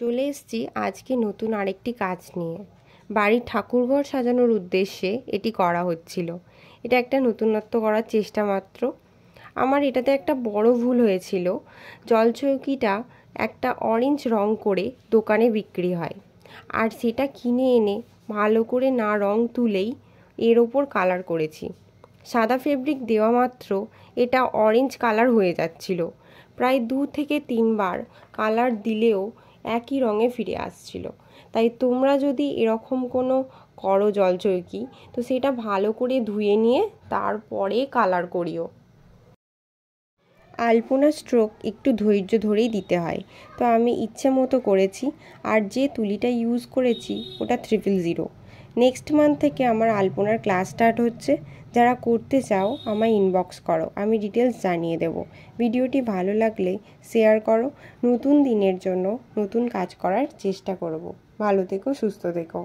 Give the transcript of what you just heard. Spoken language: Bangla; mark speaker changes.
Speaker 1: চলে এসেছি আজকে নতুন আরেকটি কাজ নিয়ে। বাড়ির ঠাকুরঘর সাজানোর উদ্দেশ্যে এটি করা হচ্ছিল। এটা একটা নতুনত্ব করার চেষ্টা মাত্র। আমার এটাতে একটা বড় ভুল হয়েছিল। জলচৌকিটা একটা অরেঞ্জ রং করে দোকানে বিক্রি হয়, আর সেটা কিনে এনে ভালো করে না রং তুলেই এর ওপর কালার করেছি। সাদা ফেব্রিক দেওয়া মাত্র এটা অরেঞ্জ কালার হয়ে যাচ্ছিল। প্রায় 2 থেকে 3 বার কালার দিলেও একই রঙে ফিরে আসছিল। তাই তোমরা যদি এরকম কোনো করো জলচৌকি, তো সেটা ভালো করে ধুয়ে নিয়ে তারপরে কালার করিও। আলপনা স্ট্রোক একটু ধৈর্য ধরেই দিতে হয়, তো আমি ইচ্ছে মতো করেছি। আর যে তুলিটা ইউজ করেছি ওটা 000। নেক্সট মান্থ থেকে আমার আলপনার ক্লাস স্টার্ট হচ্ছে। যারা করতে চাও আমায় ইনবক্স করো, আমি ডিটেলস জানিয়ে দেব। ভিডিওটি ভালো লাগলে শেয়ার করো। নতুন দিনের জন্য নতুন কাজ করার চেষ্টা করব। ভালো থেকো, সুস্থ থেকো।